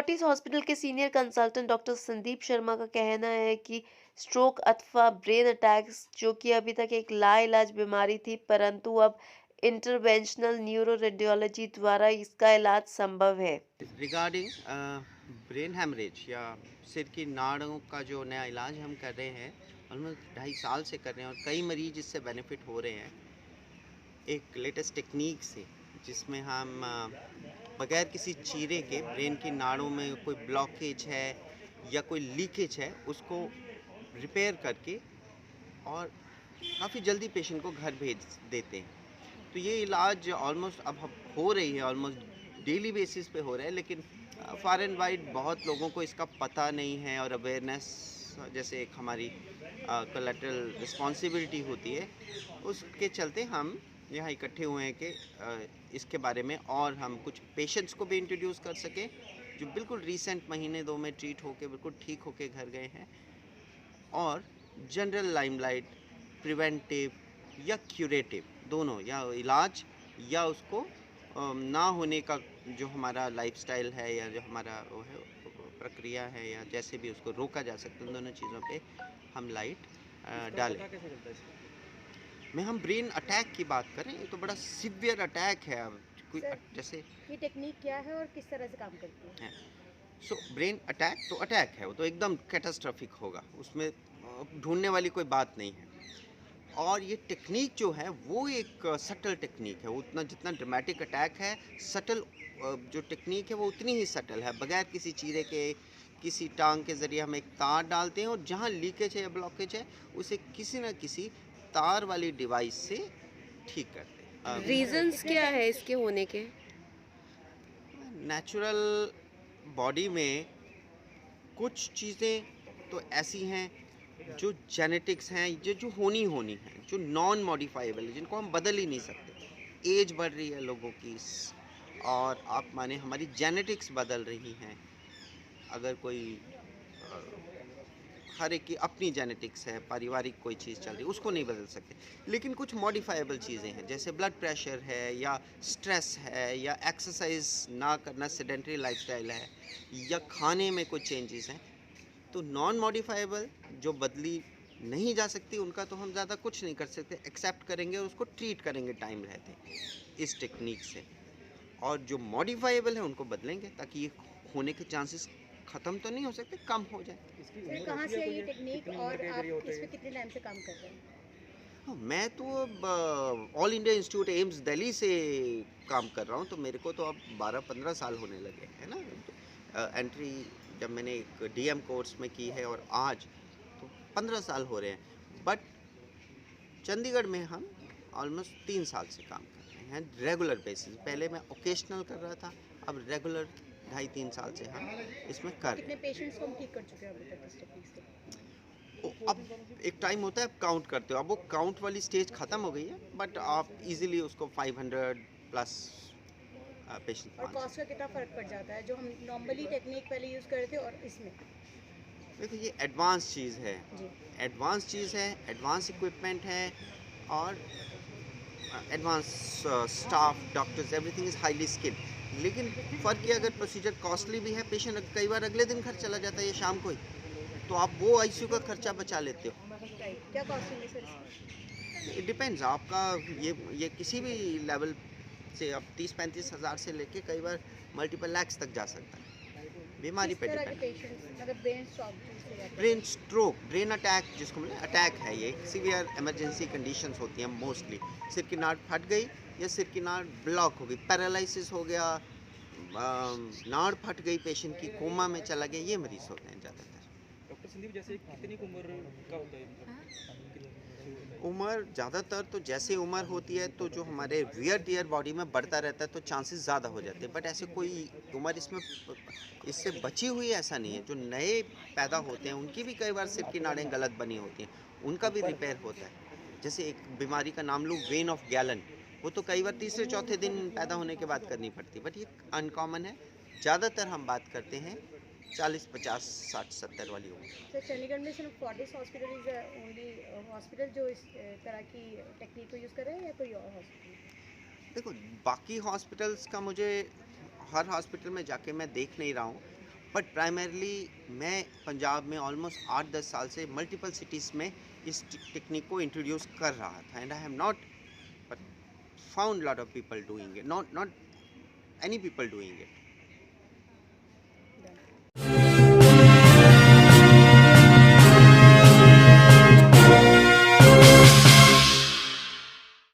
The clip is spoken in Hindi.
फोर्टिस हॉस्पिटल के senior consultant doctor Sandeep Sharma का कहना है कि स्ट्रोक अथवा ब्रेन अटैक्स जो कि अभी तक एक लाइलाज बीमारी थी, परंतु अब इंटरवेंशनल न्यूरो रेडियोलॉजी द्वारा इसका इलाज संभव है। रिगार्डिंग ब्रेन हेमरेज या सिर की नाड़ों का जो नया इलाज हम कर रहे हैं, ऑलमोस्ट 2.5 साल से कर रहे हैं और कई मरीज इससे बेनिफिट हो रहे हैं एक लेटेस्ट टेक्निक से, जिसमें हम बगैर किसी चीरे के ब्रेन की नाड़ों में कोई ब्लॉकेज है या कोई लीकेज है उसको रिपेयर करके और काफ़ी जल्दी पेशेंट को घर भेज देते हैं। तो ये इलाज ऑलमोस्ट अब हो रही है, ऑलमोस्ट डेली बेसिस पे हो रहा है, लेकिन फार एंड वाइड बहुत लोगों को इसका पता नहीं है और अवेयरनेस जैसे एक हमारी कोलैटरल रिस्पॉन्सिबिलिटी होती है, उसके चलते हम यहाँ इकट्ठे हुए हैं कि इसके बारे में और हम कुछ पेशेंट्स को भी इंट्रोड्यूस कर सकें जो बिल्कुल रिसेंट महीने दो में ट्रीट होके बिल्कुल ठीक होके घर गए हैं, और जनरल लाइमलाइट प्रिवेंटिव या क्यूरेटिव दोनों, या इलाज या उसको ना होने का जो हमारा लाइफस्टाइल है या जो हमारा वो है प्रक्रिया है या जैसे भी उसको रोका जा सकता है, उन दोनों चीज़ों पे हम लाइट डालें। में हम ब्रेन अटैक की बात करें, ये तो बड़ा सिवियर अटैक है। अब कोई सर, जैसे ये टेक्निक क्या है और किस तरह से काम करती है? है, सो ब्रेन अटैक तो अटैक है, वो तो एकदम कैटास्ट्रॉफिक होगा, उसमें ढूंढने वाली कोई बात नहीं है। और ये टेक्निक जो है वो एक सटल टेक्निक है, वो उतना जितना ड्रामेटिक अटैक है, सटल जो टेक्निक है वो उतनी ही सटल है। बगैर किसी चीरे के, किसी टांग के ज़रिए हम एक तार डालते हैं और जहाँ लीकेज है या ब्लॉकेज है उसे किसी न किसी तार वाली डिवाइस से ठीक करते हैं। रीजंस क्या है इसके होने के? नेचुरल बॉडी में कुछ चीज़ें तो ऐसी हैं जो जेनेटिक्स हैं, जो होनी होनी हैं, जो नॉन मॉडिफाइबल है, जिनको हम बदल ही नहीं सकते। एज बढ़ रही है लोगों की और आप माने हमारी जेनेटिक्स बदल रही हैं। अगर कोई अ, हर एक की अपनी जेनेटिक्स है, पारिवारिक कोई चीज़ चल रही है, उसको नहीं बदल सकते। लेकिन कुछ मॉडिफाइबल चीज़ें हैं, जैसे ब्लड प्रेशर है या स्ट्रेस है या एक्सरसाइज ना करना, सेडेंटरी लाइफस्टाइल है या खाने में कुछ चेंजेस हैं। तो नॉन मॉडिफाइबल जो बदली नहीं जा सकती, उनका तो हम ज़्यादा कुछ नहीं कर सकते, एक्सेप्ट करेंगे और उसको ट्रीट करेंगे टाइम रहते इस टेक्निक से। और जो मॉडिफाइबल है उनको बदलेंगे ताकि ये होने के चांसेस ख़त्म तो नहीं हो सकते, कम हो जाए। सर, कहाँ से है ये टेक्निक और आप इस पे कितने टाइम से काम कर रहे हैं? हाँ, मैं तो अब all India institute AIIMS Delhi से काम कर रहा हूँ, तो मेरे को तो अब 12-15 साल होने लगे हैं ना। एंट्री जब मैंने एक डीएम कोर्स में की है और आज तो 15 साल हो रहे हैं। बट चंडीगढ़ में हम ऑलमोस्ट 3 साल से काम कर रहे हैं रेगुलर बेसिस। पहले मैं ओकेशनल कर रहा था, अब रेगुलर 2.5-3 साल से हम इसमें कर रहे कितने हैं। पेशेंट्स को हम ठीक कर चुके हैं अभी तक इस टेक्निक से? अब एक टाइम होता है आप काउंट करते हो, अब वो काउंट वाली स्टेज ख़त्म हो गई है, बट आप इजीली उसको 500 प्लस पेशेंट और मान कॉस्ट सकते का कितना फ़र्क पड़ जाता है जो हम नॉर्मली टेक्निक पहले यूज़ करते थे और इसमें? हैं। देखो ये एडवांस चीज़ है, जी। एडवांस चीज़ है, एडवांस इक्विपमेंट है और advance staff, doctors, everything is highly skilled. लेकिन फ़र्क ये, अगर प्रोसीजर कॉस्टली भी है, पेशेंट कई बार अगले दिन घर चला जाता है या शाम को ही, तो आप वो आईसीयू का खर्चा बचा लेते हो। राइट, क्या कॉस्टिंग है सर इसकी? इट डिपेंड्स आपका, ये किसी भी लेवल से अब 30-35 हज़ार से लेके कई बार मल्टीपल लैक्स तक जा सकता है, बीमारी किस पे तरह के डिपेंड। पेशेंट्स, मतलब ब्रेन स्ट्रोक जिसको कहते हैं? ब्रेन स्ट्रोक, ब्रेन अटैक जिसको बोले अटैक है, ये सीवियर इमरजेंसी कंडीशंस होती हैं मोस्टली। सिर की नाड़ फट गई या सिर की नाड़ ब्लॉक हो गई, पैरालिसिस हो गया, नाड़ फट गई, पेशेंट की कोमा में चला गया, ये मरीज होते हैं ज़्यादातर। डॉक्टर संदीप, जैसे कितनी उम्र का होता है, मतलब उम्र ज़्यादातर तो जैसे उम्र होती है तो जो हमारे वियर टियर बॉडी में बढ़ता रहता है तो चांसेस ज़्यादा हो जाते हैं, बट ऐसे कोई उम्र इसमें इससे बची हुई ऐसा नहीं है। जो नए पैदा होते हैं उनकी भी कई बार सिर की नाड़ें गलत बनी होती हैं, उनका भी रिपेयर होता है। जैसे एक बीमारी का नाम लूँ, वेन ऑफ गैलन, वो तो कई बार तीसरे चौथे दिन पैदा होने के बाद करनी पड़ती है, बट ये अनकॉमन है। ज़्यादातर हम बात करते हैं 40-50-60-70 वाली उम्र। सर, चंडीगढ़ में सिर्फ Fortis hospital is only hospital जो इस तरह की टेक्निक को यूज़ कर रहे हैं या कोई और हॉस्पिटल? देखो, बाकी हॉस्पिटल्स का मुझे हर हॉस्पिटल में जाके मैं देख नहीं रहा हूँ, बट प्राइमरली मैं पंजाब में ऑलमोस्ट 8-10 साल से मल्टीपल सिटीज़ में इस टेक्निक को इंट्रोड्यूस कर रहा था, and I have not found lot of people doing it, not any people doing it.